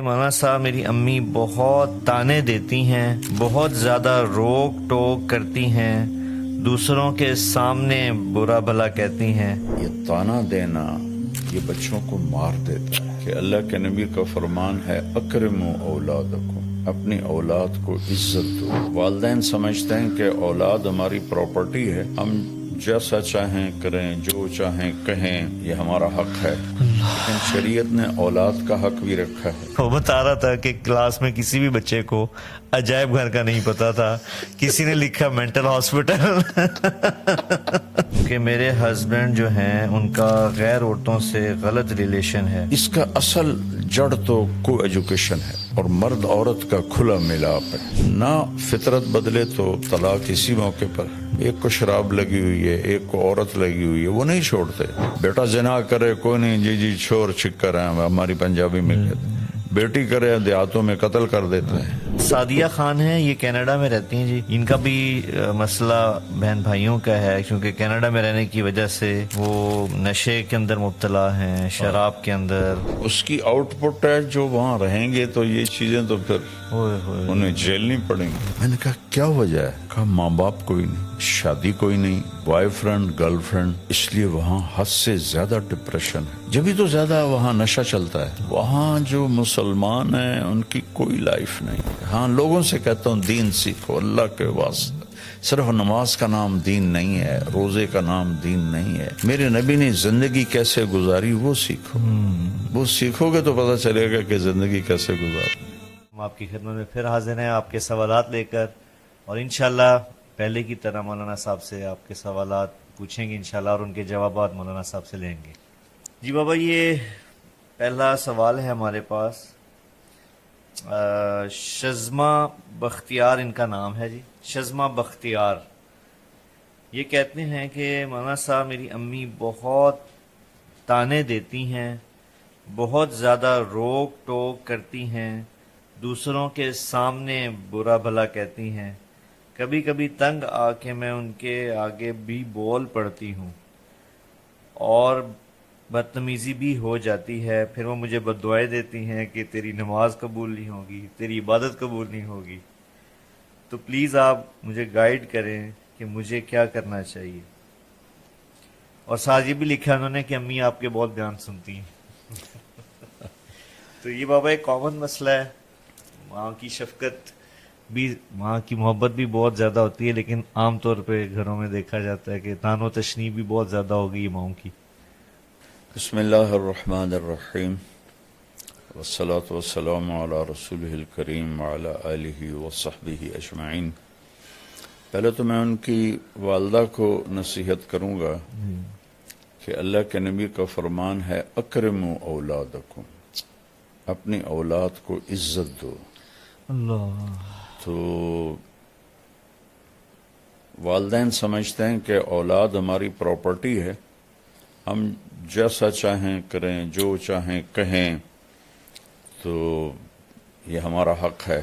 مولانا صاحب میری امی بہت تانے دیتی ہیں، بہت زیادہ روک ٹوک کرتی ہیں، دوسروں کے سامنے برا بھلا کہتی ہیں۔ یہ تانا دینا یہ بچوں کو مار دیتا ہے کہ اللہ کے نبی کا فرمان ہے اکرموا اولادکم، اپنی اولاد کو عزت دو۔ والدین سمجھتے ہیں کہ اولاد ہماری پراپرٹی ہے، ہم جیسا چاہیں کریں، جو چاہیں کہیں، یہ ہمارا حق ہے، لیکن شریعت نے اولاد کا حق بھی رکھا ہے۔ وہ بتا رہا تھا کہ کلاس میں کسی بھی بچے کو عجائب گھر کا نہیں پتا تھا، کسی نے لکھا مینٹل ہاسپٹل کہ میرے ہسبینڈ جو ہیں ان کا غیر عورتوں سے غلط ریلیشن ہے۔ اس کا اصل جڑ تو کو ایجوکیشن ہے اور مرد عورت کا کھلا ملاپ ہے۔ نہ فطرت بدلے تو طلاق اسی موقع پر ہے۔ ایک کو شراب لگی ہوئی ہے، ایک کو عورت لگی ہوئی ہے، وہ نہیں چھوڑتے۔ بیٹا زنا کرے کوئی نہیں، جی جی چھوڑ چکر ہے، ہماری پنجابی میں کہتے ہیں۔ بیٹی کرے دیہاتوں میں قتل کر دیتے ہیں۔ سعدیہ خان ہیں، یہ کینیڈا میں رہتی ہیں جی۔ ان کا بھی مسئلہ بہن بھائیوں کا ہے، کیونکہ کینیڈا میں رہنے کی وجہ سے وہ نشے کے اندر مبتلا ہیں، شراب کے اندر۔ اس کی آؤٹ پٹ ہے، جو وہاں رہیں گے تو یہ چیزیں تو پھر انہیں جھیلنی پڑیں گی۔ میں نے کہا کیا وجہ ہے؟ کہا ماں باپ کوئی نہیں، شادی کوئی نہیں، بوائے فرینڈ گرل فرینڈ، اس لیے وہاں حد سے زیادہ ڈپریشن ہے۔ جبھی تو زیادہ وہاں نشہ چلتا ہے۔ وہاں جو مسلمان ہیں ان کی کوئی لائف نہیں۔ ہاں لوگوں سے کہتا ہوں دین سیکھو اللہ کے واسطے، صرف نماز کا نام دین نہیں ہے، روزے کا نام دین نہیں ہے۔ میرے نبی نے زندگی کیسے گزاری وہ سیکھو، وہ سیکھو گے تو پتہ چلے گا کہ زندگی کیسے گزاری۔ ہم آپ کی خدمت میں پھر حاضر ہیں آپ کے سوالات لے کر، اور انشاءاللہ پہلے کی طرح مولانا صاحب سے آپ کے سوالات پوچھیں گے انشاءاللہ، اور ان کے جوابات مولانا صاحب سے لیں گے۔ جی بابا، یہ پہلا سوال ہے ہمارے پاس۔ شزما بختیار ان کا نام ہے جی، شزما بختیار۔ یہ کہتے ہیں کہ مولانا صاحب میری امی بہت تانے دیتی ہیں، بہت زیادہ روک ٹوک کرتی ہیں، دوسروں کے سامنے برا بھلا کہتی ہیں، کبھی کبھی تنگ آ کے میں ان کے آگے بھی بول پڑتی ہوں اور بدتمیزی بھی ہو جاتی ہے، پھر وہ مجھے بد دعائیں دیتی ہیں کہ تیری نماز قبول نہیں ہوگی، تیری عبادت قبول نہیں ہوگی۔ تو پلیز آپ مجھے گائیڈ کریں کہ مجھے کیا کرنا چاہیے۔ اور ساتھ یہ بھی لکھا انہوں نے کہ امی آپ کے بہت بیان سنتی ہیں۔ تو یہ بابا ایک کامن مسئلہ ہے، ماں کی شفقت بھی، ماں کی محبت بھی بہت زیادہ ہوتی ہے، لیکن عام طور پہ گھروں میں دیکھا جاتا ہے کہ تان و تشنیع بھی بہت زیادہ ہوگی ماؤں کی۔ بسم اللہ الرحمن الرحیم، والصلاة والسلام علی رسولہ الکریم وعلی آلہ وصحبہ اجمعین۔ پہلے تو میں ان کی والدہ کو نصیحت کروں گا کہ اللہ کے نبی کا فرمان ہے اکرموا اولادکم، اپنی اولاد کو عزت دو۔ اللہ تو والدین سمجھتے ہیں کہ اولاد ہماری پراپرٹی ہے، ہم جیسا چاہیں کریں، جو چاہیں کہیں، تو یہ ہمارا حق ہے،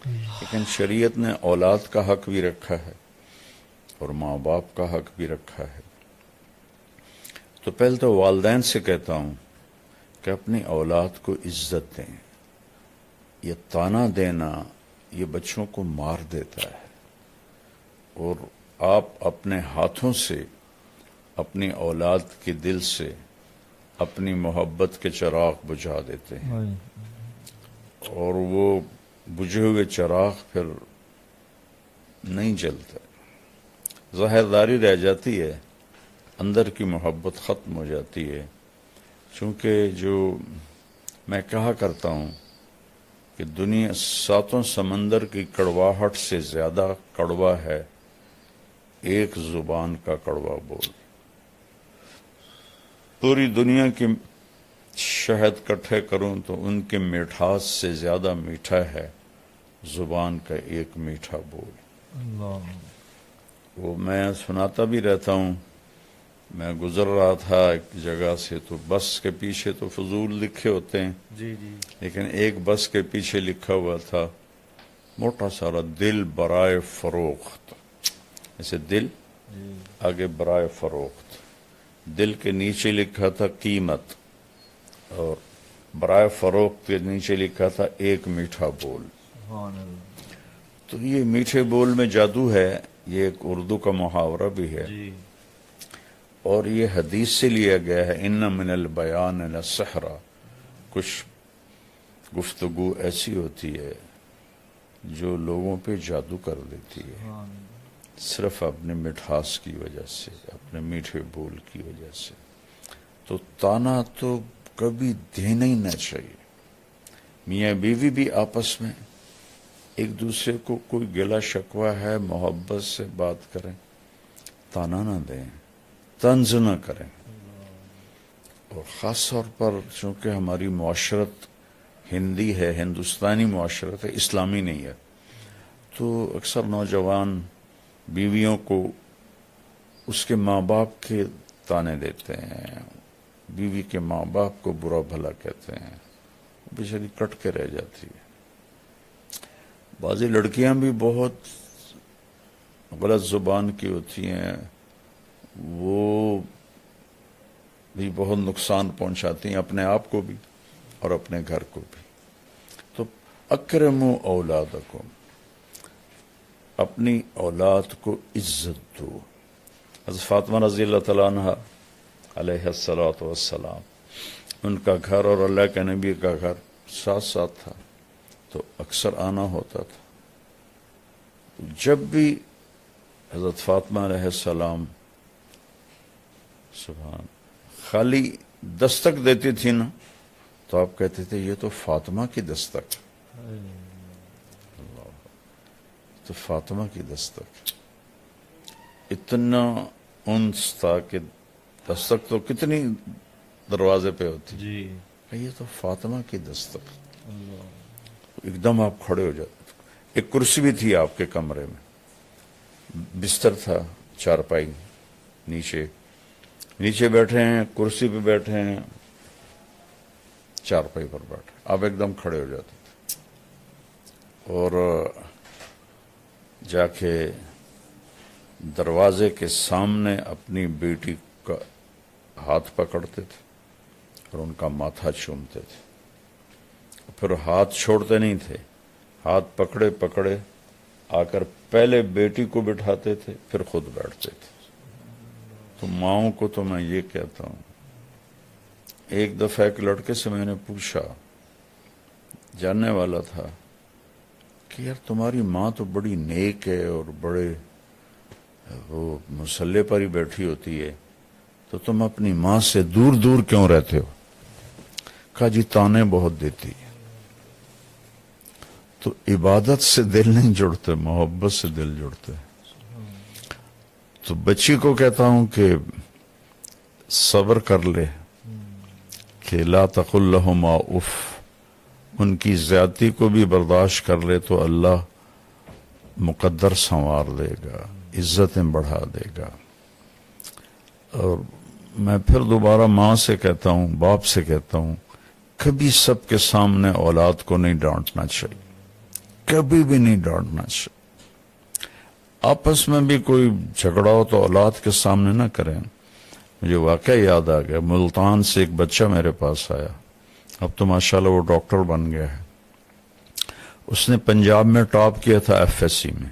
لیکن شریعت نے اولاد کا حق بھی رکھا ہے اور ماں باپ کا حق بھی رکھا ہے۔ تو پہلے تو والدین سے کہتا ہوں کہ اپنی اولاد کو عزت دیں۔ یہ تانا دینا یہ بچوں کو مار دیتا ہے، اور آپ اپنے ہاتھوں سے اپنی اولاد کے دل سے اپنی محبت کے چراغ بجھا دیتے ہیں، اور وہ بجھے ہوئے چراغ پھر نہیں جلتا، ظاہرداری رہ جاتی ہے، اندر کی محبت ختم ہو جاتی ہے۔ چونکہ جو میں کہا کرتا ہوں کہ دنیا ساتوں سمندر کی کڑواہٹ سے زیادہ کڑوا ہے ایک زبان کا کڑوا بول۔ پوری دنیا کی شہد کٹھے کروں تو ان کے مٹھاس سے زیادہ میٹھا ہے زبان کا ایک میٹھا بول۔ اللہ، وہ میں سناتا بھی رہتا ہوں۔ میں گزر رہا تھا ایک جگہ سے، تو بس کے پیچھے تو فضول لکھے ہوتے ہیں، جی جی، لیکن ایک بس کے پیچھے لکھا ہوا تھا موٹا سارا دل برائے فروخت، ایسے دل آگے برائے فروخت، دل کے نیچے لکھا تھا قیمت، اور برائے فروخت کے نیچے لکھا تھا ایک میٹھا بول. سبحان اللہ. تو یہ میٹھے بول میں جادو ہے، یہ ایک اردو کا محاورہ بھی ہے، جی اور یہ حدیث سے لیا گیا ہے. ان من البیان لسحرا، کچھ گفتگو ایسی ہوتی ہے جو لوگوں پہ جادو کر دیتی ہے، سبحان اللہ. صرف اپنے مٹھاس کی وجہ سے، اپنے میٹھے بول کی وجہ سے. تو تانا تو کبھی دینا ہی نہ چاہیے. میاں بیوی بھی آپس میں ایک دوسرے کو کوئی گلا شکوہ ہے محبت سے بات کریں، تانا نہ دیں، طنز نہ کریں. اور خاص طور پر چونکہ ہماری معاشرت ہندی ہے، ہندوستانی معاشرت ہے، اسلامی نہیں ہے، تو اکثر نوجوان بیویوں کو اس کے ماں باپ کے تانے دیتے ہیں، بیوی کے ماں باپ کو برا بھلا کہتے ہیں، بیچاری کٹ کے رہ جاتی ہے. بعضی لڑکیاں بھی بہت غلط زبان کی ہوتی ہیں، وہ بھی بہت نقصان پہنچاتی ہیں اپنے آپ کو بھی اور اپنے گھر کو بھی. تو اکرموا اولادکم، اپنی اولاد کو عزت دو. حضرت فاطمہ رضی اللہ تعالیٰ عنہ علیہ الصلوۃ والسلام، ان کا گھر اور اللہ کے نبی کا گھر ساتھ ساتھ تھا، تو اکثر آنا ہوتا تھا. جب بھی حضرت فاطمہ علیہ السلام سبحان خالی دستک دیتی تھی نا، تو آپ کہتے تھے یہ تو فاطمہ کی دستک، تو فاطمہ کی دستک. اتنا انس تھا کہ دستک تو کتنی دروازے پہ ہوتی، جی یہ تو فاطمہ کی دستک. اللہ. ایک دم آپ کھڑے ہو جاتے. ایک کرسی بھی تھی آپ کے کمرے میں، بستر تھا، چارپائی، نیچے بیٹھے ہیں، کرسی پہ بیٹھے ہیں، چارپائی پر بیٹھے، آپ ایک دم کھڑے ہو جاتے تھے اور جا کے دروازے کے سامنے اپنی بیٹی کا ہاتھ پکڑتے تھے اور ان کا ماتھا چومتے تھے. پھر ہاتھ چھوڑتے نہیں تھے، ہاتھ پکڑے پکڑے آ کر پہلے بیٹی کو بٹھاتے تھے، پھر خود بیٹھتے تھے. تو ماؤں کو تو میں یہ کہتا ہوں، ایک دفعہ ایک لڑکے سے میں نے پوچھا، جاننے والا تھا، کہ یار تمہاری ماں تو بڑی نیک ہے اور بڑے وہ مصلے پر ہی بیٹھی ہوتی ہے، تو تم اپنی ماں سے دور دور کیوں رہتے ہو؟ کہا جی تانے بہت دیتی ہے. تو عبادت سے دل نہیں جڑتے، محبت سے دل جڑتے. تو بچی کو کہتا ہوں کہ صبر کر لے، کہ لا تقل لہما اف، ان کی زیادتی کو بھی برداشت کر لے تو اللہ مقدر سنوار دے گا، عزتیں بڑھا دے گا. اور میں پھر دوبارہ ماں سے کہتا ہوں، باپ سے کہتا ہوں، کبھی سب کے سامنے اولاد کو نہیں ڈانٹنا چاہیے، کبھی بھی نہیں ڈانٹنا چاہیے. آپس میں بھی کوئی جھگڑا ہو تو اولاد کے سامنے نہ کریں. مجھے واقعہ یاد آ گیا، ملتان سے ایک بچہ میرے پاس آیا، اب تو ماشاءاللہ وہ ڈاکٹر بن گیا ہے. اس نے پنجاب میں ٹاپ کیا تھا FSC میں.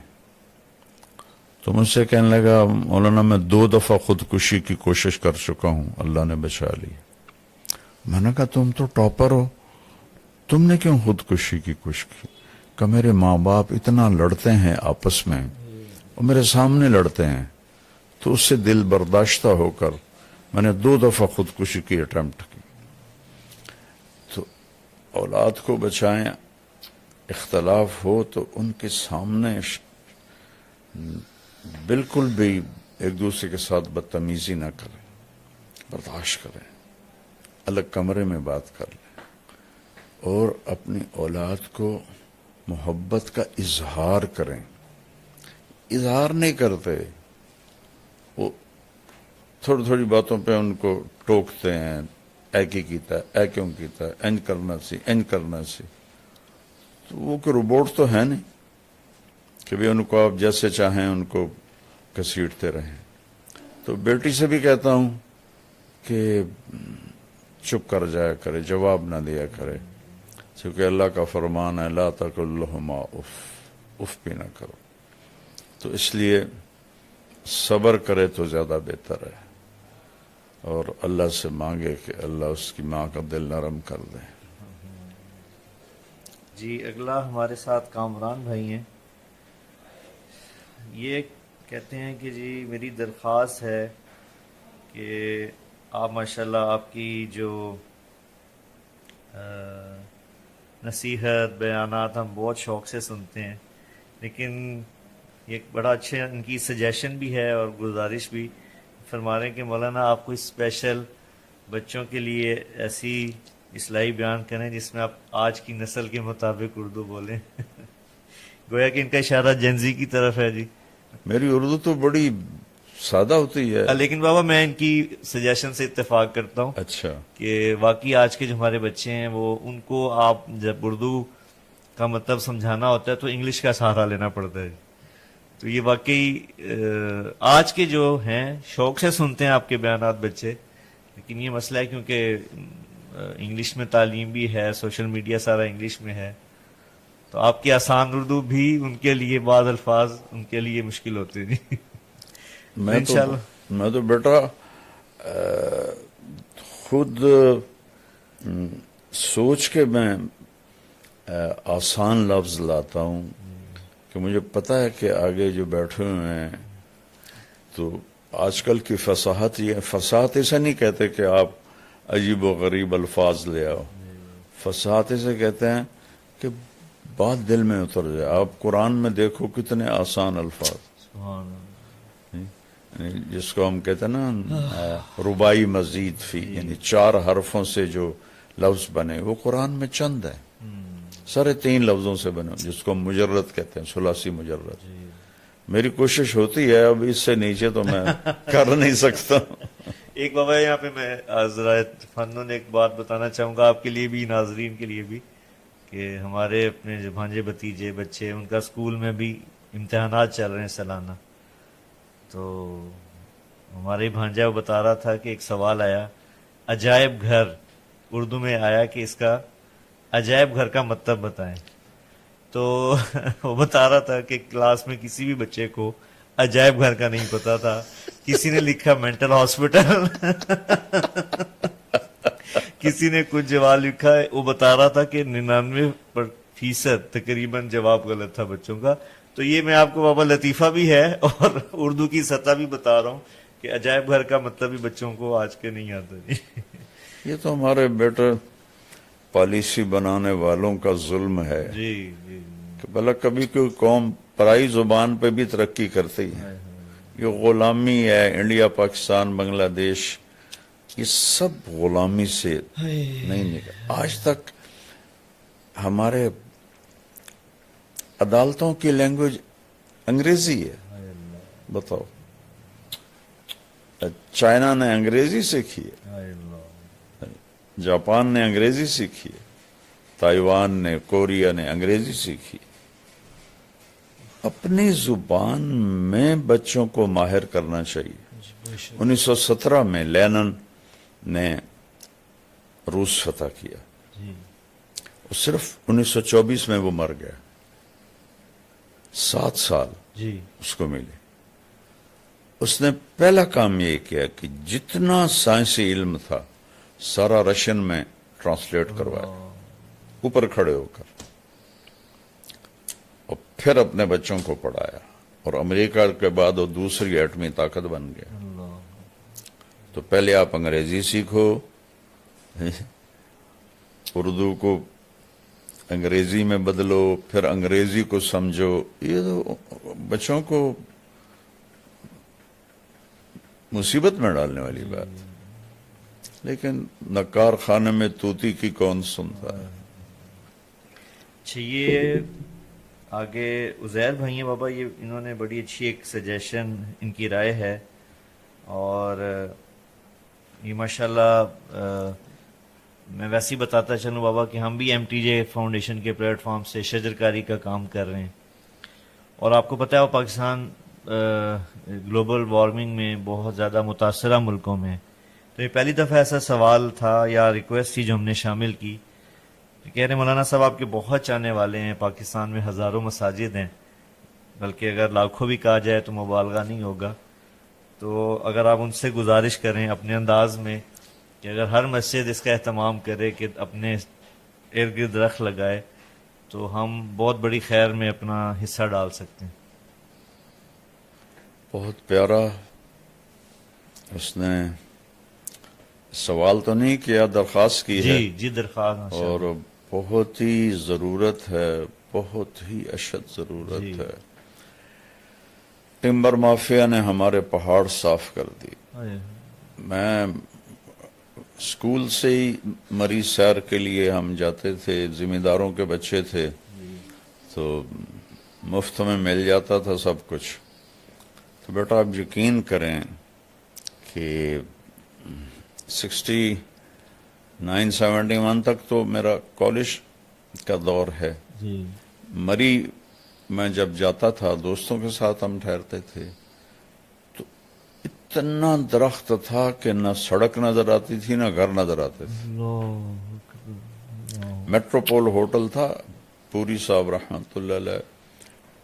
تو مجھ سے کہنے لگا، مولانا میں 2 دفعہ خودکشی کی کوشش کر چکا ہوں، اللہ نے بچا لی. میں نے کہا تم تو ٹاپر ہو، تم نے کیوں خودکشی کی کوشش کی؟ کہ میرے ماں باپ اتنا لڑتے ہیں آپس میں اور میرے سامنے لڑتے ہیں، تو اس سے دل برداشتہ ہو کر میں نے 2 دفعہ خودکشی کی اٹیمپٹ کی. تو اولاد کو بچائیں، اختلاف ہو تو ان کے سامنے بالکل بھی ایک دوسرے کے ساتھ بدتمیزی نہ کریں، برداشت کریں، الگ کمرے میں بات کر لیں، اور اپنی اولاد کو محبت کا اظہار کریں. اظہار نہیں کرتے، وہ تھوڑی تھوڑی باتوں پہ ان کو ٹوکتے ہیں، اے کی کیتا ہے، اے کیوں کیتا ہے، انج کرنا سی، انج کرنا سی. تو وہ کہ روبوٹ تو ہے نہیں کہ بھی ان کو آپ جیسے چاہیں ان کو گھسیٹتے رہیں. تو بیٹی سے بھی کہتا ہوں کہ چپ کر جایا کرے، جواب نہ دیا کرے، کیونکہ اللہ کا فرمان ہے لا تقل لہما اف، اف بھی نہ کرو. تو اس لیے صبر کرے تو زیادہ بہتر ہے، اور اللہ سے مانگے کہ اللہ اس کی ماں کا دل نرم کر دے. جی اگلا ہمارے ساتھ کامران بھائی ہیں. یہ کہتے ہیں کہ جی میری درخواست ہے کہ آپ ماشاءاللہ آپ کی جو نصیحت بیانات ہم بہت شوق سے سنتے ہیں، لیکن یہ ایک بڑا اچھا ان کی سجیشن بھی ہے اور گزارش بھی فرما رہے ہیں کہ مولانا آپ کو اسپیشل بچوں کے لیے ایسی اصلاحی بیان کریں جس میں آپ آج کی نسل کے مطابق اردو بولیں. گویا کہ ان کا اشارہ جنزی کی طرف ہے. جی میری اردو تو بڑی سادہ ہوتی ہے. لیکن بابا میں ان کی سجیشن سے اتفاق کرتا ہوں اچھا. کہ واقعی آج کے جو ہمارے بچے ہیں وہ ان کو آپ جب اردو کا مطلب سمجھانا ہوتا ہے تو انگلش کا سہارا لینا پڑتا ہے. تو یہ واقعی آج کے جو ہیں شوق سے سنتے ہیں آپ کے بیانات بچے، لیکن یہ مسئلہ ہے کیونکہ انگلش میں تعلیم بھی ہے، سوشل میڈیا سارا انگلش میں ہے، تو آپ کی آسان اردو بھی ان کے لیے بعض الفاظ ان کے لیے مشکل ہوتے ہیں. میں تو بیٹا خود سوچ کے میں آسان لفظ لاتا ہوں کہ مجھے پتا ہے کہ آگے جو بیٹھے ہوئے ہیں تو آج کل کی فصاحت، یہ فصاحت اسے نہیں کہتے کہ آپ عجیب و غریب الفاظ لے آؤ، فصاحت اسے کہتے ہیں کہ بات دل میں اتر جائے. آپ قرآن میں دیکھو کتنے آسان الفاظ، جس کو ہم کہتے ہیں نا رباعی مزید فی، یعنی 4 حرفوں سے جو لفظ بنے وہ قرآن میں چند ہے، سارے 3 لفظوں سے بنے، جس کو ہم مجرد کہتے ہیں، ثلاثی مجرد. میری کوشش ہوتی ہے، اب اس سے نیچے تو میں کر نہیں سکتا. ایک بابا یہاں پہ میں ذرا فنون ایک بات بتانا چاہوں گا آپ کے لیے بھی، ناظرین کے لیے بھی، کہ ہمارے اپنے جو بھانجے بھتیجے بچے ان کا اسکول میں بھی امتحانات چل رہے ہیں سالانہ. تو ہمارے بھانجا وہ بتا رہا تھا کہ ایک سوال آیا، عجائب گھر اردو میں آیا کہ اس کا عجائب گھر کا مطلب بتائیں. تو وہ بتا رہا تھا کہ کلاس میں کسی بھی بچے کو عجائب گھر کا نہیں پتا تھا. کسی نے لکھا مینٹل ہاسپٹل، کسی نے کچھ جواب لکھا ہے. وہ بتا رہا تھا کہ 99% تقریباً جواب غلط تھا بچوں کا. تو یہ میں آپ کو بابا لطیفہ بھی ہے اور اردو کی سطح بھی بتا رہا ہوں کہ عجائب گھر کا مطلب بھی بچوں کو آج کے نہیں آتا. یہ تو ہمارے بیٹے پالیسی بنانے والوں کا ظلم ہے. جی جی کہ بھلا کبھی کوئی قوم پرائی زبان پہ بھی ترقی کرتی ہے. یہ غلامی ہے، انڈیا، پاکستان، بنگلہ دیش، یہ سب غلامی سے نہیں نکلا. آج تک ہمارے عدالتوں کی لینگویج انگریزی ہے. بتاؤ، چائنا نے انگریزی سیکھی ہے، جاپان نے انگریزی سیکھی ہے، تائیوان نے، کوریا نے انگریزی سیکھی. اپنی زبان میں بچوں کو ماہر کرنا چاہیے. 1917 میں لینن نے روس فتح کیا، صرف 1924 میں وہ مر گیا. 7 سال اس کو ملے. اس نے پہلا کام یہ کیا کہ جتنا سائنسی علم تھا سارا رشین میں ٹرانسلیٹ کروایا، اوپر کھڑے ہو کر، اور پھر اپنے بچوں کو پڑھایا. اور امریکہ کے بعد وہ دوسری ایٹمی طاقت بن گیا. تو پہلے آپ انگریزی سیکھو، اردو کو انگریزی میں بدلو، پھر انگریزی کو سمجھو. یہ تو بچوں کو مصیبت میں ڈالنے والی بات. لیکن نکار خانے میں طوطی کی کون سنتا ہے. اچھا، یہ آگے عزیر بھائی ہیں بابا، یہ انہوں نے بڑی اچھی ایک سجیشن ان کی رائے ہے. اور یہ ماشاءاللہ میں ویسے ہی بتاتا چلوں بابا کہ ہم بھی MTJ فاؤنڈیشن کے پلیٹ فارم سے شجرکاری کا کام کر رہے ہیں. اور آپ کو پتہ ہے وہ پاکستان گلوبل وارمنگ میں بہت زیادہ متاثرہ ملکوں میں. تو یہ پہلی دفعہ ایسا سوال تھا یا ریکویسٹ تھی جو ہم نے شامل کی. کہہ رہے مولانا صاحب آپ کے بہت چاہنے والے ہیں، پاکستان میں ہزاروں مساجد ہیں، بلکہ اگر لاکھوں بھی کہا جائے تو مبالغہ نہیں ہوگا. تو اگر آپ ان سے گزارش کریں اپنے انداز میں کہ اگر ہر مسجد اس کا اہتمام کرے کہ اپنے ارد گرد درخت لگائے تو ہم بہت بڑی خیر میں اپنا حصہ ڈال سکتے ہیں. بہت پیارا. اس نے سوال تو نہیں کیا، درخواست کی ہے. جی درخواست ماشاء اور اللہ. بہت ہی ضرورت ہے، بہت ہی اشد ضرورت جی. ہے. ٹمبر مافیا نے ہمارے پہاڑ صاف کر دی. میں اسکول سے ہی مریض سیر کے لیے ہم جاتے تھے، ذمہ داروں کے بچے تھے، تو مفت میں مل جاتا تھا سب کچھ. تو بیٹا آپ یقین کریں کہ 69-71 تک تو میرا کالج کا دور ہے. جی مری میں جب جاتا تھا دوستوں کے ساتھ ہم ٹھہرتے تھے تو اتنا درخت تھا کہ نہ سڑک نظر آتی تھی نہ گھر نظر آتے تھے. میٹروپول ہوٹل تھا، پوری صاحب رحمت اللہ علیہ،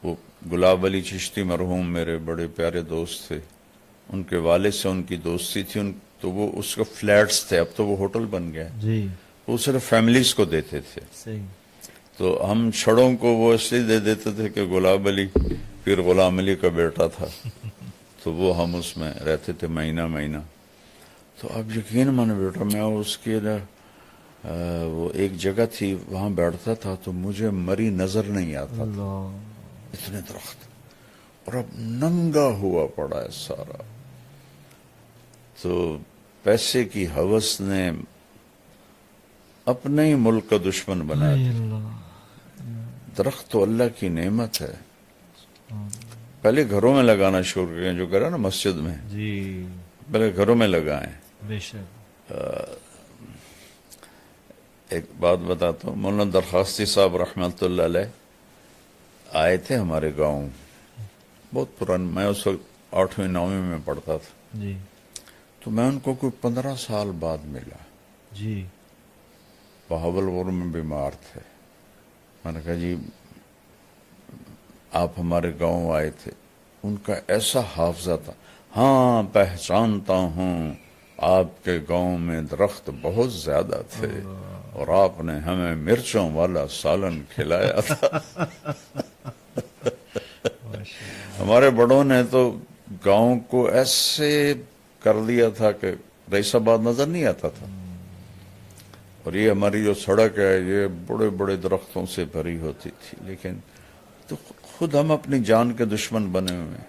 وہ گلاب علی چشتی مرحوم میرے بڑے پیارے دوست تھے، ان کے والد سے ان کی دوستی تھی. تو وہ اس کا فلیٹس تھے، اب تو وہ ہوٹل بن گیا. جی وہ صرف فیملیز کو دیتے تھے. صحیح. تو ہم چھڑوں کو وہ اس لیے دے دیتے تھے کہ گلاب علی پھر غلام علی کا بیٹا تھا، تو وہ ہم اس میں رہتے تھے مہینہ مہینہ. تو اب یقین مانے بیٹا میں اس کے وہ ایک جگہ تھی وہاں بیٹھتا تھا تو مجھے مری نظر نہیں آتا تھا، اتنے درخت. اور اب ننگا ہوا پڑا ہے سارا. تو پیسے کی ہوس نے اپنے ہی ملک کا دشمن بنا دیا. درخت تو اللہ کی نعمت ہے. پہلے گھروں میں لگانا شروع کریں، جو کرا نا مسجد میں، جی پہلے گھروں میں لگائیں. بے شک. ایک بات بتاتا ہوں، مولانا درخواستی صاحب رحمت اللہ علیہ آئے تھے ہمارے گاؤں، بہت پران. میں اس وقت 8ویں 9ویں میں پڑھتا تھا. جی تو میں ان کو کوئی 15 سال بعد ملا. جی بہاولپور میں بیمار تھے. میں نے کہا جی آپ ہمارے گاؤں آئے تھے. ان کا ایسا حافظہ تھا، ہاں پہچانتا ہوں آپ کے گاؤں میں درخت بہت زیادہ تھے اور آپ نے ہمیں مرچوں والا سالن کھلایا تھا. ہمارے بڑوں نے تو گاؤں کو ایسے کر دیا تھا کہ رئیس آباد نظر نہیں آتا تھا. اور یہ ہماری جو سڑک ہے یہ بڑے بڑے درختوں سے بھری ہوتی تھی، لیکن تو خود ہم اپنی جان کے دشمن بنے ہوئے ہیں.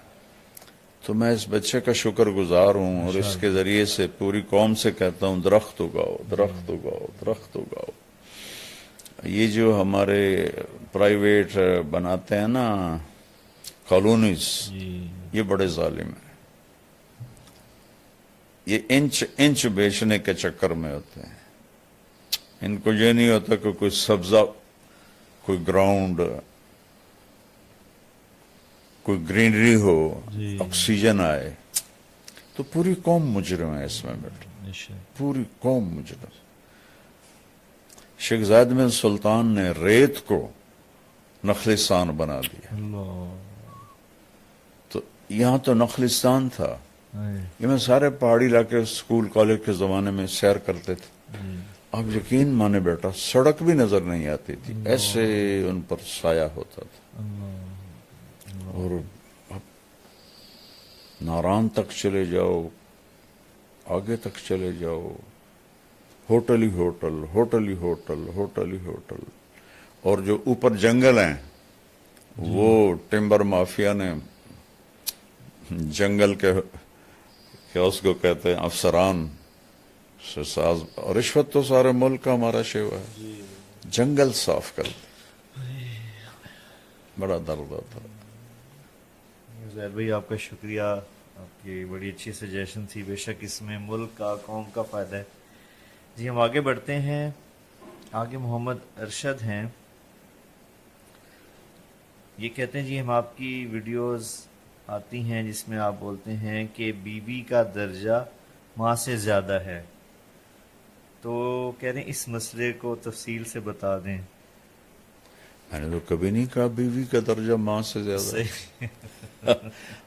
تو میں اس بچے کا شکر گزار ہوں اور اس کے ذریعے سے پوری قوم سے کہتا ہوں درخت اگاؤ، درخت اگاؤ، درخت اگاؤ. یہ جو ہمارے پرائیویٹ بناتے ہیں نا کالونیز، یہ بڑے ظالم ہیں. یہ انچ بیچنے کے چکر میں ہوتے ہیں. ان کو یہ نہیں ہوتا کہ کوئی سبزہ، کوئی گراؤنڈ، کوئی گرینری ہو، آکسیجن آئے. تو پوری قوم مجرم ہے اس میں بیٹا، پوری قوم مجرم. شیخ زاید بن سلطان نے ریت کو نخلستان بنا دیا. تو یہاں تو نخلستان تھا. یہ میں سارے پہاڑی علاقے اسکول کالج کے زمانے میں سیر کرتے تھے. آپ یقین مانے بیٹا سڑک بھی نظر نہیں آتی تھی، ایسے ان پر سایہ ہوتا تھا. اور اب ناران تک چلے جاؤ، آگے تک چلے جاؤ، ہوٹل ہی ہوٹل، ہوٹل ہی ہوٹل، ہوٹل ہی ہوٹل. اور جو اوپر جنگل ہیں وہ ٹمبر مافیا نے جنگل کے کیا اس کو کہتے ہیں افسران سے ساز، اور رشوت تو سارے ملک کا ہمارا شیوا ہے. جنگل صاف کر دیا، بڑا درد ہوتا. زید بھائی آپ کا شکریہ، آپ کی بڑی اچھی سجیشن تھی. بے شک اس میں ملک کا، قوم کا فائدہ ہے. جی ہم آگے بڑھتے ہیں. آگے محمد ارشد ہیں، یہ کہتے ہیں جی ہم آپ کی ویڈیوز آتی ہیں جس میں آپ بولتے ہیں کہ بیوی کا درجہ ماں سے زیادہ ہے، تو کہہ رہے ہیں اس مسئلے کو تفصیل سے بتا دیں۔ میں نے تو کبھی نہیں کہا بیوی کا درجہ ماں سے زیادہ ہے۔ صحیح۔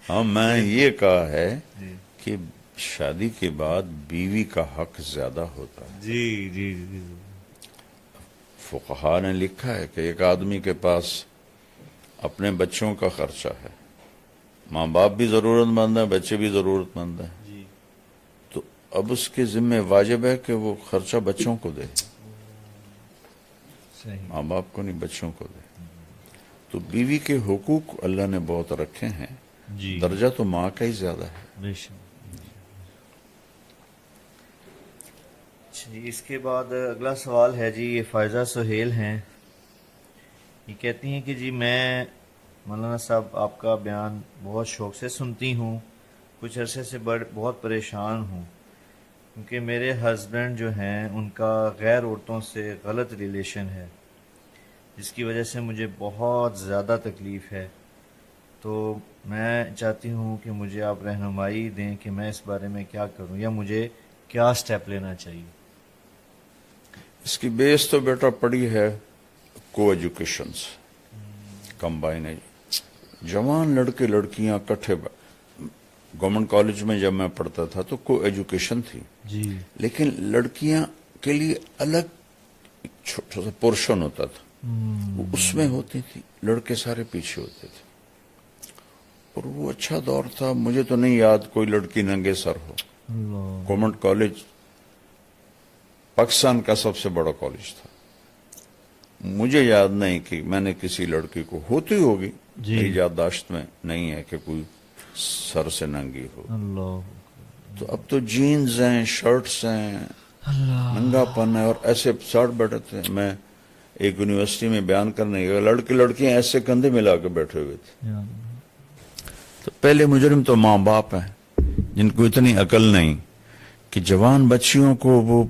ہاں، میں یہ کہا ہے جی کہ شادی کے بعد بیوی کا حق زیادہ ہوتا ہے۔ جی جی جی فقہا نے لکھا ہے کہ ایک آدمی کے پاس اپنے بچوں کا خرچہ ہے، ماں باپ بھی ضرورت مند ہیں، بچے بھی ضرورت مند ہیں، جی تو اب اس کے ذمہ واجب ہے کہ وہ خرچہ بچوں کو دے، صحیح۔ ماں باپ کو نہیں، بچوں کو دے۔ تو بیوی کے حقوق اللہ نے بہت رکھے ہیں، جی درجہ تو ماں کا ہی زیادہ ہے۔ بے شک۔ جی، اس کے بعد اگلا سوال ہے جی، یہ فائزہ سہیل ہیں، یہ کہتی ہیں کہ جی میں مولانا صاحب آپ کا بیان بہت شوق سے سنتی ہوں، کچھ عرصے سے بہت پریشان ہوں، کیونکہ میرے ہسبینڈ جو ہیں ان کا غیر عورتوں سے غلط ریلیشن ہے، جس کی وجہ سے مجھے بہت زیادہ تکلیف ہے، تو میں چاہتی ہوں کہ مجھے آپ رہنمائی دیں کہ میں اس بارے میں کیا کروں، یا مجھے کیا سٹیپ لینا چاہیے۔ اس کی بیس تو بیٹا پڑی ہے کو ایجوکیشن سے، کمبائن ہے۔ جوان لڑکے لڑکیاں کٹھے گورنمنٹ کالج میں جب میں پڑھتا تھا تو کو ایجوکیشن تھی، جی لیکن لڑکیاں کے لیے الگ ایک چھوٹا سا پورشن ہوتا تھا، وہ اس میں ہوتی تھی، لڑکے سارے پیچھے ہوتے تھے، اور وہ اچھا دور تھا۔ مجھے تو نہیں یاد کوئی لڑکی ننگے سر ہو۔ اللہ، گورنمنٹ کالج پاکستان کا سب سے بڑا کالج تھا، مجھے یاد نہیں کہ میں نے کسی لڑکی کو، ہوتی ہوگی، جی۔ میری یادداشت میں نہیں ہے کہ کوئی سر سے ننگی ہو۔ اللہ، تو اب تو جینز ہیں، شرٹس ہیں، ننگا پن ہے، اور ایسے ساٹھ بیٹھے تھے۔ میں ایک یونیورسٹی میں بیان کرنے گیا، لڑکے لڑکیاں ایسے کندھے ملا کے بیٹھے ہوئے تھے۔ یا تو پہلے مجرم تو ماں باپ ہیں، جن کو اتنی عقل نہیں کہ جوان بچیوں کو وہ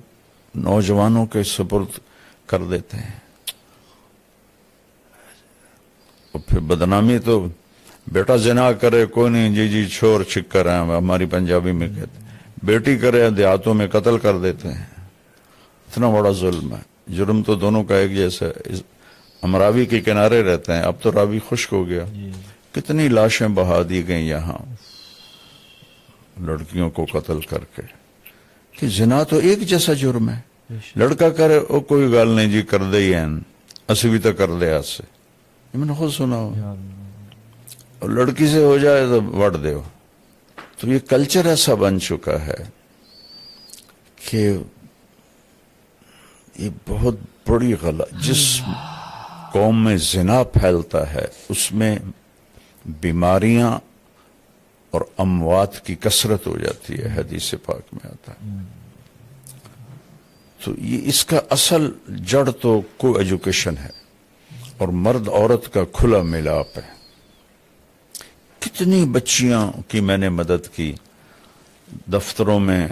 نوجوانوں کے سپرد کر دیتے ہیں، اور پھر بدنامی تو بیٹا زنا کرے کوئی نہیں، جی جی چھوڑ چھکر ہیں، ہماری پنجابی میں کہتے ہیں، بیٹی کرے دیہاتوں میں قتل کر دیتے ہیں۔ اتنا بڑا ظلم ہے، جرم تو دونوں کا ایک جیسا ہے۔ ہم راوی کے کنارے رہتے ہیں، اب تو راوی خشک ہو گیا، جی کتنی لاشیں بہا دی گئیں یہاں لڑکیوں کو قتل کر کے، کہ زنا تو ایک جیسا جرم ہے۔ بے شک۔ لڑکا کرے او کوئی گل نہیں جی، کر دے ہی ہیں، اسی بھی تو کر دے آج سے، یہ میں نے خود سنا ہو۔ یا اللہ، اور لڑکی سے ہو جائے تو وٹ دے ہو۔ تو یہ کلچر ایسا بن چکا ہے کہ یہ بہت بڑی غلط، جس قوم میں زنا پھیلتا ہے اس میں بیماریاں اور اموات کی کثرت ہو جاتی ہے، حدیث پاک میں آتا ہے۔ تو یہ اس کا اصل جڑ تو کو ایجوکیشن ہے، اور مرد عورت کا کھلا ملاپ ہے۔ کتنی بچیاں کی میں نے مدد کی دفتروں میں،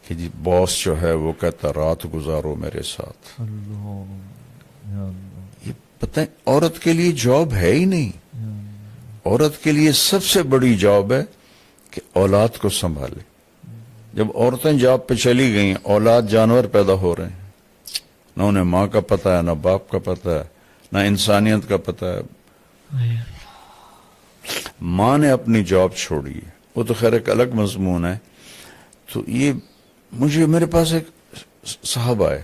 کہ جی باس جو ہے وہ کہتا رات گزارو میرے ساتھ۔ اللہ، یا اللہ، یہ پتہ ہے عورت کے لیے جاب ہے ہی نہیں۔ عورت کے لیے سب سے بڑی جاب ہے کہ اولاد کو سنبھالے۔ جب عورتیں جاب پہ چلی گئیں، اولاد جانور پیدا ہو رہے ہیں، نہ انہیں ماں کا پتہ ہے، نہ باپ کا پتہ ہے، نہ انسانیت کا پتہ ہے۔ ماں نے اپنی جاب چھوڑی ہے، وہ تو خیر ایک الگ مضمون ہے۔ تو یہ میرے پاس ایک صاحب آئے،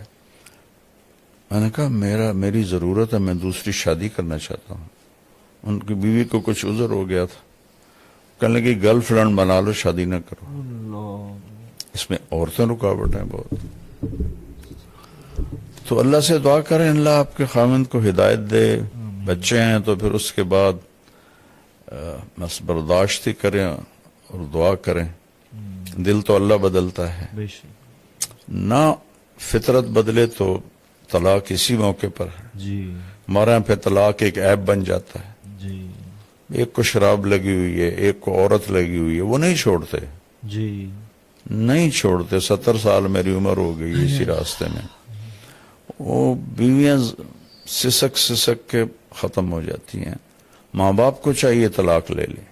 میں نے کہا میری ضرورت ہے، میں دوسری شادی کرنا چاہتا ہوں۔ ان کی بیوی کو کچھ عذر ہو گیا تھا، کہنے لگی گرل فرینڈ بنا لو، شادی نہ کرو۔ اللہ، اس میں عورتیں رکاوٹ ہیں بہت۔ تو اللہ سے دعا کریں اللہ آپ کے خاوند کو ہدایت دے۔ بچے ہیں تو پھر اس کے بعد بس برداشت ہی کریں اور دعا کریں۔ دل تو اللہ بدلتا ہے، بے شک، نہ فطرت بدلے تو طلاق اسی موقع پر ہے۔ جی ہمارے یہاں پہ طلاق ایک عیب بن جاتا ہے۔ جی ایک کو شراب لگی ہوئی ہے، ایک کو عورت لگی ہوئی ہے، وہ نہیں چھوڑتے، جی، نہیں چھوڑتے۔ 70 سال میری عمر ہو گئی اسی راستے میں۔ وہ بیویاں سسک سسک کے ختم ہو جاتی ہیں۔ ماں باپ کو چاہیے طلاق لے لیں،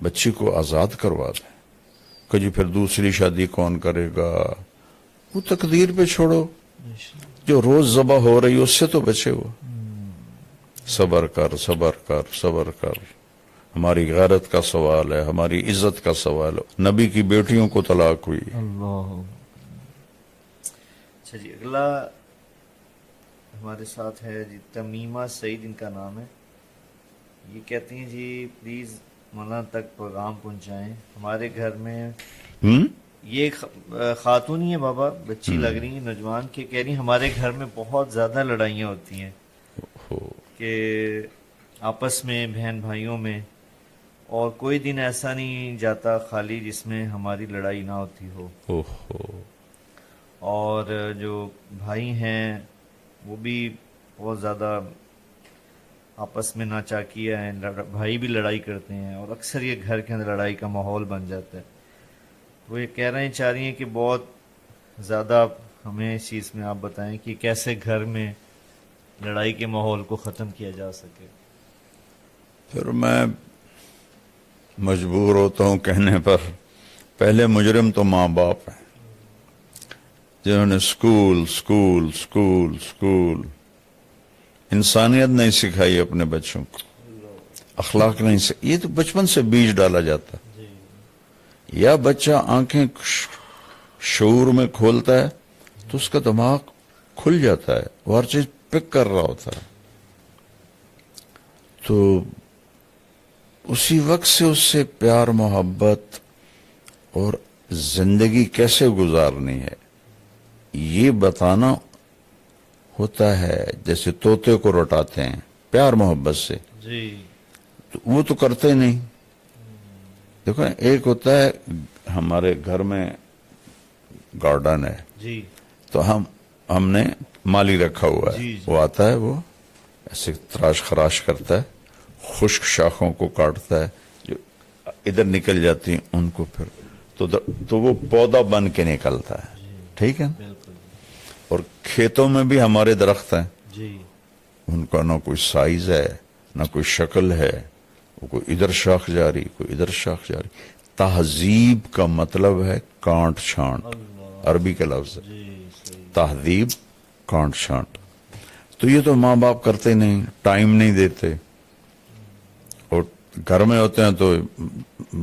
بچی کو آزاد کروا دیں، کہ جی پھر دوسری شادی کون کرے گا، وہ تقدیر پہ چھوڑو، جو روز ذبح ہو رہی اس سے تو بچے ہو. صبر کر صبر کر صبر کر. ہماری غیرت کا سوال ہے، ہماری عزت کا سوال ہے. نبی کی بیٹیوں کو طلاق ہوئی. اللہ. اچھا جی، اگلا ہمارے ساتھ ہے جی تمیمہ سعید، ان کا نام ہے. یہ کہتی ہیں جی پلیز مولانا تک پیغام پہنچائیں، ہمارے گھر میں یہ خاتون ہی ہے بابا، بچی لگ رہی ہیں، نوجوان کے، کہہ رہی ہیں ہمارے گھر میں بہت زیادہ لڑائیاں ہوتی ہیں کہ آپس میں بہن بھائیوں میں، اور کوئی دن ایسا نہیں جاتا خالی جس میں ہماری لڑائی نہ ہوتی ہو. اور جو بھائی ہیں وہ بھی بہت زیادہ آپس میں ناچاکیہ ہیں، بھائی بھی لڑائی کرتے ہیں، اور اکثر یہ گھر کے اندر لڑائی کا ماحول بن جاتا ہے. وہ یہ کہہ رہے ہیں، چاہ رہی ہیں کہ بہت زیادہ ہمیں اس چیز میں آپ بتائیں کہ کیسے گھر میں لڑائی کے ماحول کو ختم کیا جا سکے. پھر میں مجبور ہوتا ہوں کہنے پر، پہلے مجرم تو ماں باپ ہیں جنہوں نے اسکول اسکول اسکول اسکول انسانیت نہیں سکھائی اپنے بچوں کو، اخلاق نہیں سکھائی. یہ تو بچپن سے بیج ڈالا جاتا ہے. یا بچہ آنکھیں شعور میں کھولتا ہے تو اس کا دماغ کھل جاتا ہے، وہ ہر چیز پک کر رہا ہوتا ہے. تو اسی وقت سے اس سے پیار محبت اور زندگی کیسے گزارنی ہے یہ بتانا ہوتا ہے. جیسے طوطے کو رٹاتے ہیں پیار محبت سے، تو وہ تو کرتے نہیں. دیکھو ایک ہوتا ہے ہمارے گھر میں گارڈن ہے تو ہم نے مالی رکھا ہوا ہے، وہ آتا ہے، وہ ایسے تراش خراش کرتا ہے، خشک شاخوں کو کاٹتا ہے، جو ادھر نکل جاتی ہیں ان کو پھر تو وہ پودا بن کے نکلتا ہے. ٹھیک ہے. اور کھیتوں میں بھی ہمارے درخت ہیں، ان کا نہ کوئی سائز ہے نہ کوئی شکل ہے، وہ کوئی ادھر شاخ جاری کوئی ادھر شاخ جاری. تہذیب کا مطلب ہے کانٹ چھانٹ، عربی کا لفظ ہے تہذیب، کانٹ چھانٹ. تو یہ تو ماں باپ کرتے نہیں، ٹائم نہیں دیتے، اور گھر میں ہوتے ہیں تو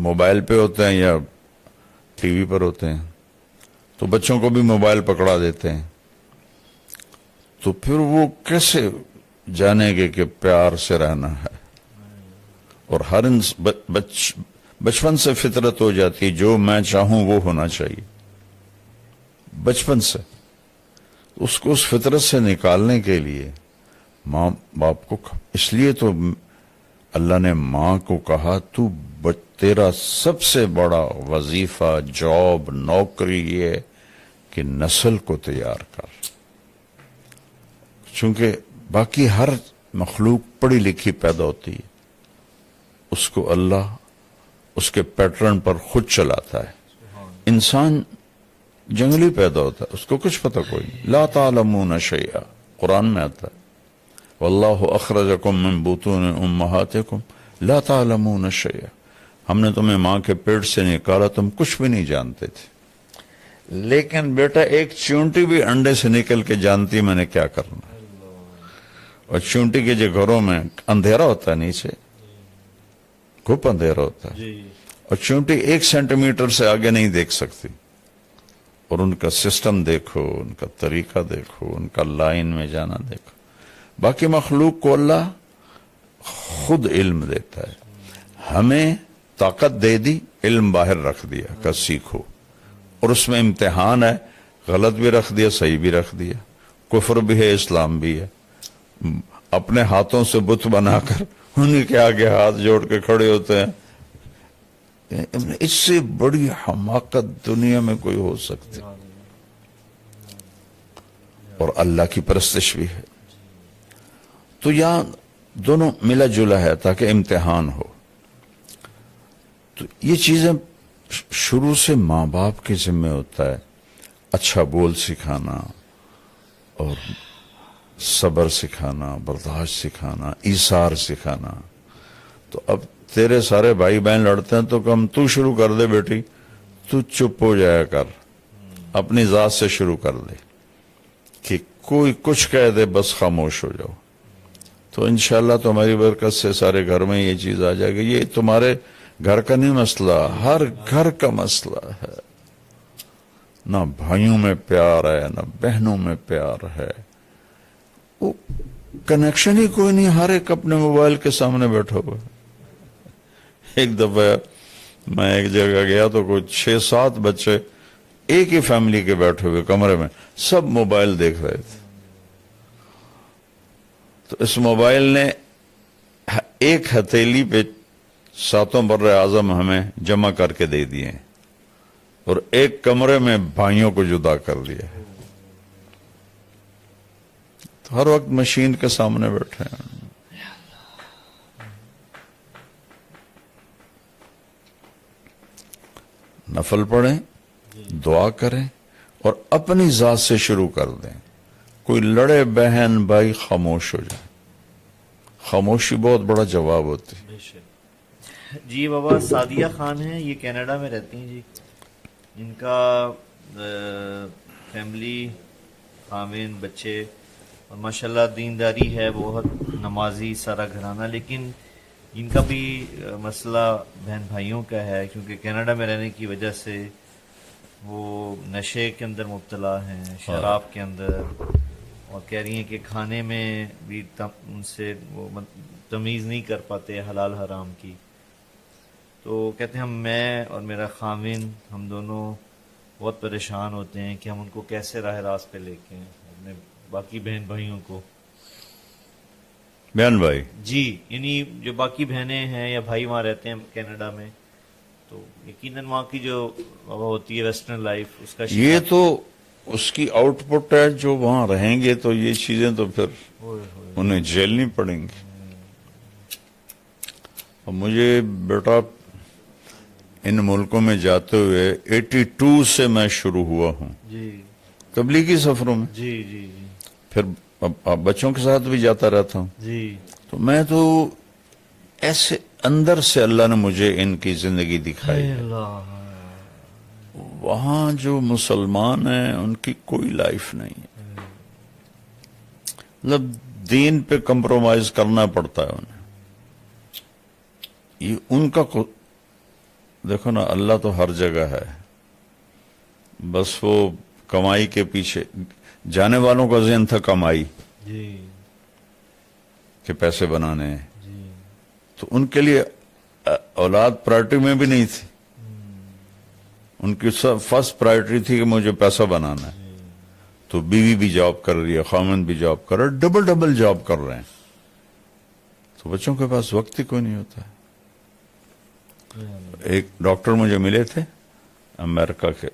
موبائل پہ ہوتے ہیں یا ٹی وی پر ہوتے ہیں، تو بچوں کو بھی موبائل پکڑا دیتے ہیں. تو پھر وہ کیسے جانے گے کہ پیار سے رہنا ہے. اور ہر بچپن سے فطرت ہو جاتی ہے جو میں چاہوں وہ ہونا چاہیے بچپن سے. اس کو اس فطرت سے نکالنے کے لیے ماں باپ کو، اس لیے تو اللہ نے ماں کو کہا تو تیرا سب سے بڑا وظیفہ، جاب، نوکری یہ ہے کہ نسل کو تیار کر. چونکہ باقی ہر مخلوق پڑھی لکھی پیدا ہوتی ہے، اس کو اللہ اس کے پیٹرن پر خود چلاتا ہے. انسان جنگلی پیدا ہوتا ہے، اس کو کچھ پتہ کوئی نہیں. لا تعلمون شیئا قرآن میں آتا ہے، واللہ اخرجکم من بطون امہاتکم لا تعلمون شیئا. ہم نے تمہیں ماں کے پیٹ سے نکالا، تم کچھ بھی نہیں جانتے تھے. لیکن بیٹا ایک چونٹی بھی انڈے سے نکل کے جانتی میں نے کیا کرنا. اور چونٹی کے جو گھروں میں اندھیرا ہوتا ہے، نیچے گھپ اندھیرا ہوتا ہے، اور چونٹی 1 سینٹی میٹر سے آگے نہیں دیکھ سکتی. اور ان کا سسٹم دیکھو، ان کا طریقہ دیکھو، ان کا لائن میں جانا دیکھو. باقی مخلوق کو اللہ خود علم دیتا ہے. ہمیں طاقت دے دی، علم باہر رکھ دیا کہ سیکھو، اور اس میں امتحان ہے، غلط بھی رکھ دیا صحیح بھی رکھ دیا، کفر بھی ہے اسلام بھی ہے. اپنے ہاتھوں سے بت بنا کر انہیں کے آگے ہاتھ جوڑ کے کھڑے ہوتے ہیں. اس سے بڑی حماقت دنیا میں کوئی ہو سکتی. اور اللہ کی پرستش بھی ہے. تو یہاں دونوں ملا جلا ہے تاکہ امتحان ہو. تو یہ چیزیں شروع سے ماں باپ کے ذمہ ہوتا ہے، اچھا بول سکھانا اور صبر سکھانا، برداشت سکھانا، ایثار سکھانا. تو اب تیرے سارے بھائی بہن لڑتے ہیں تو کم تو شروع کر دے بیٹی، تو چپ ہو جایا کر, اپنی ذات سے شروع کر دے کہ کوئی کچھ کہہ دے بس خاموش ہو جاؤ, تو انشاءاللہ تمہاری برکت سے سارے گھر میں یہ چیز آ جائے گی. یہ تمہارے گھر کا نہیں مسئلہ, ہر گھر کا مسئلہ ہے. نہ بھائیوں میں پیار ہے, نہ بہنوں میں پیار ہے, وہ کنیکشن ہی کوئی نہیں, ہر ایک اپنے موبائل کے سامنے بیٹھا ہوا. ایک دفعہ میں ایک جگہ گیا تو کوئی 6-7 بچے ایک ہی فیملی کے بیٹھے ہوئے کمرے میں, سب موبائل دیکھ رہے تھے. تو اس موبائل نے ایک ہتھیلی پہ 7 بر اعظم ہمیں جمع کر کے دے دیے اور ایک کمرے میں بھائیوں کو جدا کر دیا. تو ہر وقت مشین کے سامنے بیٹھے ہیں. نفل پڑھیں, دعا کریں اور اپنی ذات سے شروع کر دیں. کوئی لڑے بہن بھائی خاموش ہو جائے, خاموشی بہت بڑا جواب ہوتی ہے. جی بابا سعدیہ خان ہیں, یہ کینیڈا میں رہتی ہیں جی. ان کا فیملی, خاوند, بچے اور ماشاءاللہ دینداری ہے, بہت نمازی سارا گھرانہ, لیکن ان کا بھی مسئلہ بہن بھائیوں کا ہے, کیونکہ کینیڈا میں رہنے کی وجہ سے وہ نشے کے اندر مبتلا ہیں, شراب کے اندر, اور کہہ رہی ہیں کہ کھانے میں بھی ان سے وہ تمیز نہیں کر پاتے حلال حرام کی. تو کہتے ہیں میں اور میرا خاوند ہم دونوں بہت پریشان ہوتے ہیں کہ ہم ان کو کیسے راہ راست پہ لے کے ہیں, اپنے باقی بہن بھائیوں کو. بہن بھائی جی, یعنی جو باقی بہنیں ہیں یا بھائی وہاں رہتے ہیں کینیڈا میں, تو یقیناً وہاں کی جو ہوتی ہے ویسٹرن لائف, اس کا یہ تو اس کی آؤٹ پٹ ہے. جو وہاں رہیں گے تو یہ چیزیں تو پھر انہیں جھیلنی پڑیں گی. اور مجھے بیٹا ان ملکوں میں جاتے ہوئے 82 سے میں شروع ہوا ہوں جی تبلیغی سفروں میں. جی جی جی پھر بچوں کے ساتھ بھی جاتا رہتا ہوں. جی تو میں تو ایسے اندر سے اللہ نے مجھے ان کی زندگی دکھائی ہے. وہاں جو مسلمان ہیں ان کی کوئی لائف نہیں ہے, مطلب دین پہ کمپرومائز کرنا پڑتا ہے انہیں. یہ ان کا دیکھو نا, اللہ تو ہر جگہ ہے, بس وہ کمائی کے پیچھے. جانے والوں کا ذہن تھا کمائی, جی کہ پیسے بنانے ہیں, جی تو ان کے لیے اولاد پرائرٹی میں بھی نہیں تھی. ان کی فرسٹ پرائرٹی تھی کہ مجھے پیسہ بنانا ہے. تو بیوی بھی جاب کر رہی ہے, خاوند بھی جاب کر رہا ہے, ڈبل جاب کر رہے ہیں. تو بچوں کے پاس وقت ہی کوئی نہیں ہوتا ہے. ایک ڈاکٹر مجھے ملے تھے امریکہ کے,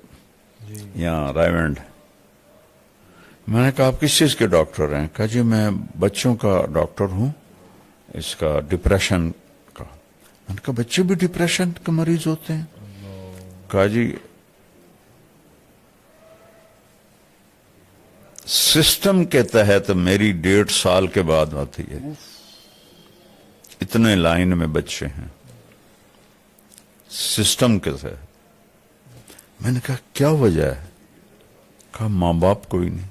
یہاں رائمنڈ. میں نے کہا آپ کس چیز کے ڈاکٹر ہیں؟ کہا جی میں بچوں کا ڈاکٹر ہوں, اس کا ڈپریشن کا. میں نے کہا بچے بھی ڈپریشن کے مریض ہوتے ہیں؟ کہا جی سسٹم کے تحت میری 1.5 سال کے بعد آتی ہے, اتنے لائن میں بچے ہیں سسٹم کے تحت. میں نے کہا کیا وجہ ہے؟ کہا ماں باپ کوئی نہیں,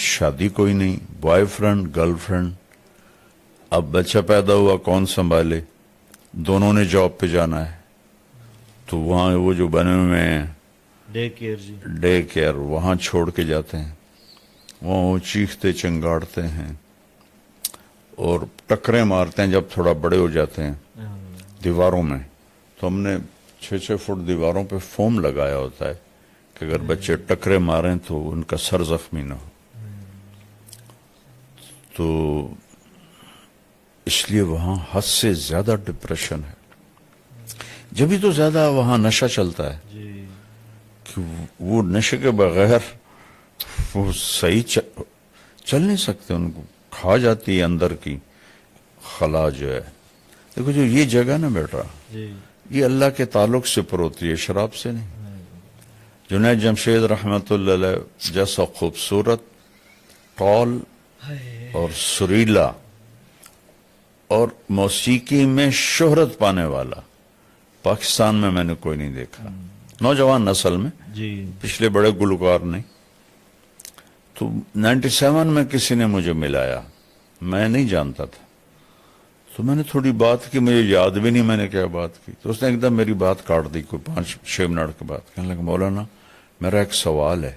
شادی کوئی نہیں, بوائے فرینڈ گرل فرینڈ. اب بچہ پیدا ہوا کون سنبھالے؟ دونوں نے جاب پہ جانا ہے, تو وہاں وہ جو بنے ہوئے ہیں ڈے کیئر وہاں چھوڑ کے جاتے ہیں. وہاں وہ چیختے چنگاڑتے ہیں اور ٹکریں مارتے ہیں. جب تھوڑا بڑے ہو جاتے ہیں دیواروں میں, تو ہم نے 6 فٹ دیواروں پہ فوم لگایا ہوتا ہے کہ اگر بچے ٹکرے ماریں تو ان کا سر زخمی نہ ہو. تو اس لیے وہاں حد سے زیادہ ڈپریشن ہے. جبھی تو زیادہ وہاں نشہ چلتا ہے کہ وہ نشے کے بغیر وہ صحیح چل نہیں سکتے. ان کو کھا جاتی ہے اندر کی خلا جو ہے. دیکھو جو یہ جگہ نا بیٹا, یہ اللہ کے تعلق سے پر ہوتی ہے, شراب سے نہیں. جنید جمشید رحمت اللہ علیہ جیسا خوبصورت, ٹال اور سریلا اور موسیقی میں شہرت پانے والا پاکستان میں نے کوئی نہیں دیکھا، نوجوان نسل میں، جی پچھلے بڑے گلوکار نہیں. تو 97 میں کسی نے مجھے ملایا، میں نہیں جانتا تھا، تو میں نے تھوڑی بات کی، مجھے یاد بھی نہیں میں نے کیا بات کی. تو اس نے ایک دم میری بات کاٹ دی، کوئی 5-6 منٹ کے بعد کہنے لگا مولانا میرا ایک سوال ہے.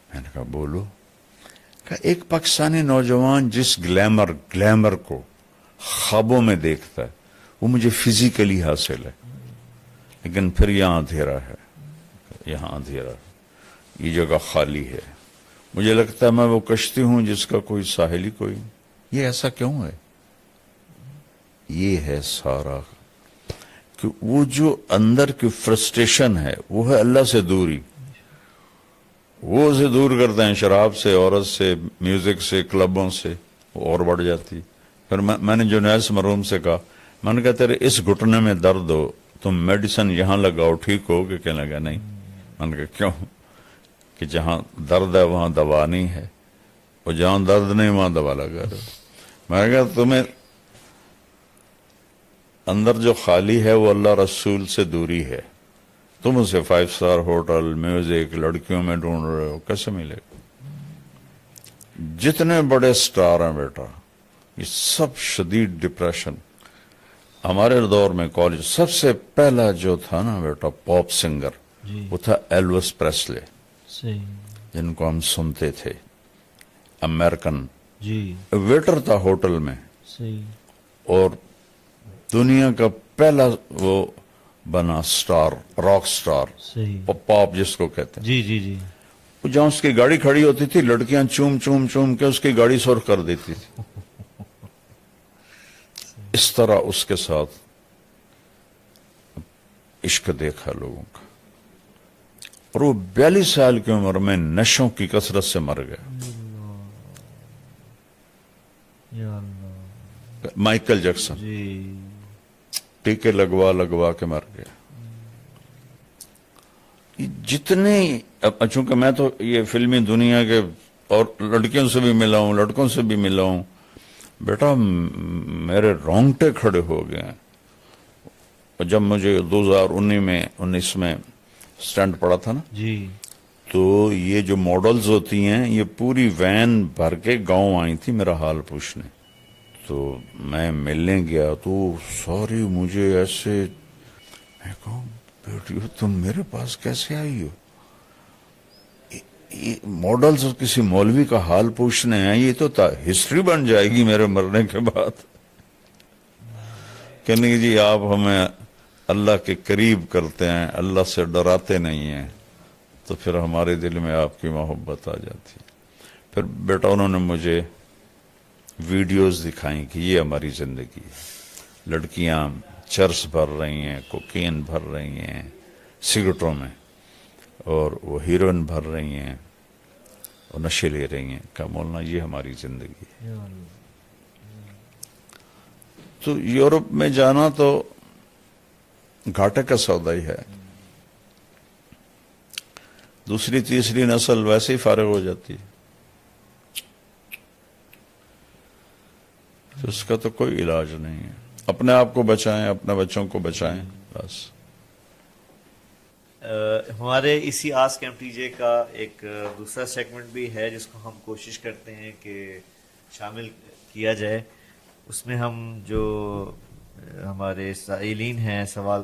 میں نے کہا بولو. کہ ایک پاکستانی نوجوان جس گلیمر کو خوابوں میں دیکھتا ہے وہ مجھے فزیکلی حاصل ہے، لیکن پھر یہاں اندھیرا ہے، یہاں اندھیرا ہے، یہ جگہ خالی ہے. مجھے لگتا ہے میں وہ کشتی ہوں جس کا کوئی ساحل ہی کوئی نہیں. یہ ایسا کیوں ہے؟ یہ ہے سارا کہ وہ جو اندر کی فرسٹریشن ہے وہ ہے اللہ سے دوری. وہ اسے دور کرتے ہیں شراب سے، عورت سے، میوزک سے، کلبوں سے، وہ اور بڑھ جاتی. پھر میں نے جو نیس مرحوم سے کہا، میں نے کہا تیرے اس گھٹنے میں درد ہو تم میڈیسن یہاں لگاؤ ٹھیک ہو کہ کہنے لگا نہیں. میں نے کہا کیوں؟ کہ جہاں درد ہے وہاں دوا نہیں ہے، اور جہاں درد نہیں وہاں دوا لگا رہے. میں نے کہا تمہیں اندر جو خالی ہے وہ اللہ رسول سے دوری ہے. تم اسے 5 اسٹار ہوٹل، میوزک، لڑکیوں میں ڈھونڈ رہے ہو، کیسے ملے گا؟ جتنے بڑے سٹار ہیں بیٹا یہ سب شدید ڈپریشن. ہمارے دور میں کالج سب سے پہلا جو تھا نا بیٹا پاپ سنگر، جی وہ تھا ایلوس پریسلے، صحیح. جن کو ہم سنتے تھے. امریکن جی ویٹر تھا ہوٹل میں، صحیح. اور دنیا کا پہلا وہ بنا سٹار، راک سٹار، صحیح. پاپ جس کو کہتے ہیں. جی جی جی جہاں اس کی گاڑی کھڑی ہوتی تھی لڑکیاں چوم چوم چوم کے اس کی گاڑی سرخ کر دیتی تھی. اس طرح اس کے ساتھ عشق دیکھا لوگوں کا. اور وہ 42 سال کی عمر میں نشوں کی کثرت سے مر گیا. یا اللہ. مائیکل جیکسن جی ٹیکے لگوا کے مر گیا. جتنے چونکہ میں تو یہ فلمی دنیا کے اور لڑکیوں سے بھی ملا ہوں، لڑکوں سے بھی ملا ہوں بیٹا، میرے رونگٹے کھڑے ہو گئے ہیں. جب مجھے 2019 میں سٹنٹ پڑا تھا نا، جی تو یہ جو ماڈلز ہوتی ہیں یہ پوری وین بھر کے گاؤں آئی تھی میرا حال پوچھنے. تو میں ملنے گیا تو سوری مجھے ایسے، میں کہوں بیٹیو تم میرے پاس کیسے آئی ہو؟ ماڈلز کسی مولوی کا حال پوچھنے ہیں، یہ تو ہسٹری بن جائے گی میرے مرنے کے بعد. کہنے جی آپ ہمیں اللہ کے قریب کرتے ہیں، اللہ سے ڈراتے نہیں ہیں، تو پھر ہمارے دل میں آپ کی محبت آ جاتی. پھر بیٹا انہوں نے مجھے ویڈیوز دکھائیں کہ یہ ہماری زندگی ہے. لڑکیاں چرس بھر رہی ہیں، کوکین بھر رہی ہیں سگریٹوں میں، اور وہ ہیروئن بھر رہی ہیں اور نشے لے رہی ہیں. کہا مولانا یہ ہماری زندگی ہے. یا اللہ. تو یورپ میں جانا تو گھاٹے کا سودا ہی ہے. دوسری تیسری نسل ویسے ہی فارغ ہو جاتی ہے، تو اس کا تو کوئی علاج نہیں ہے. اپنے آپ کو بچائیں، اپنے بچوں کو بچائیں بس. ہمارے اسی آسک ایم ٹی جے کا ایک دوسرا سیگمنٹ بھی ہے جس کو ہم کوشش کرتے ہیں کہ شامل کیا جائے. اس میں ہم جو ہمارے سائلین ہیں سوال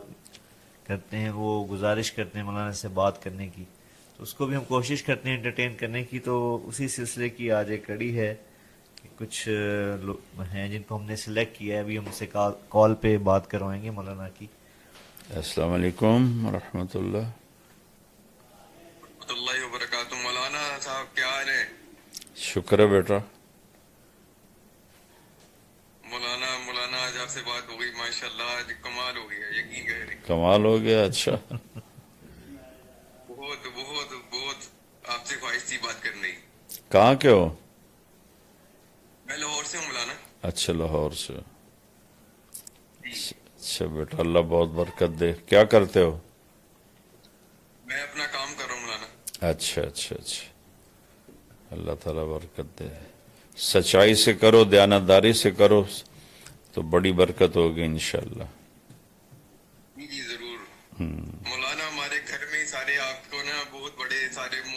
کرتے ہیں وہ گزارش کرتے ہیں مولانا سے بات کرنے کی، تو اس کو بھی ہم کوشش کرتے ہیں انٹرٹین کرنے کی. تو اسی سلسلے کی آج ایک کڑی ہے کہ کچھ لوگ ہیں جن کو ہم نے سلیکٹ کیا ہے، ابھی ہم سے کال پہ بات کروائیں گے مولانا کی. السلام علیکم ورحمۃ اللہ. اللہ وبرکاتہ. مولانا صاحب کیا حال ہے؟ شکر ہے بیٹا. مولانا آج آپ سے بات ہو گئی ماشاءاللہ، آج کمال ہو گیا، یقین کریں. کمال ہو گیا. اچھا بہت بہت بہت آپ سے خواہش تھی بات کرنے کی. کہاں کے ہو؟ میں لاہور سے ہوں مولانا. اچھا لاہور سے. اچھا بیٹا اللہ بہت برکت دے. کیا کرتے ہو؟ میں اپنا کام کر رہا ہوں مولانا. اچھا اچھا اچھا. اللہ تعالیٰ برکت دے. سچائی سے کرو، دیانتداری سے کرو تو بڑی برکت ہوگی انشاءاللہ.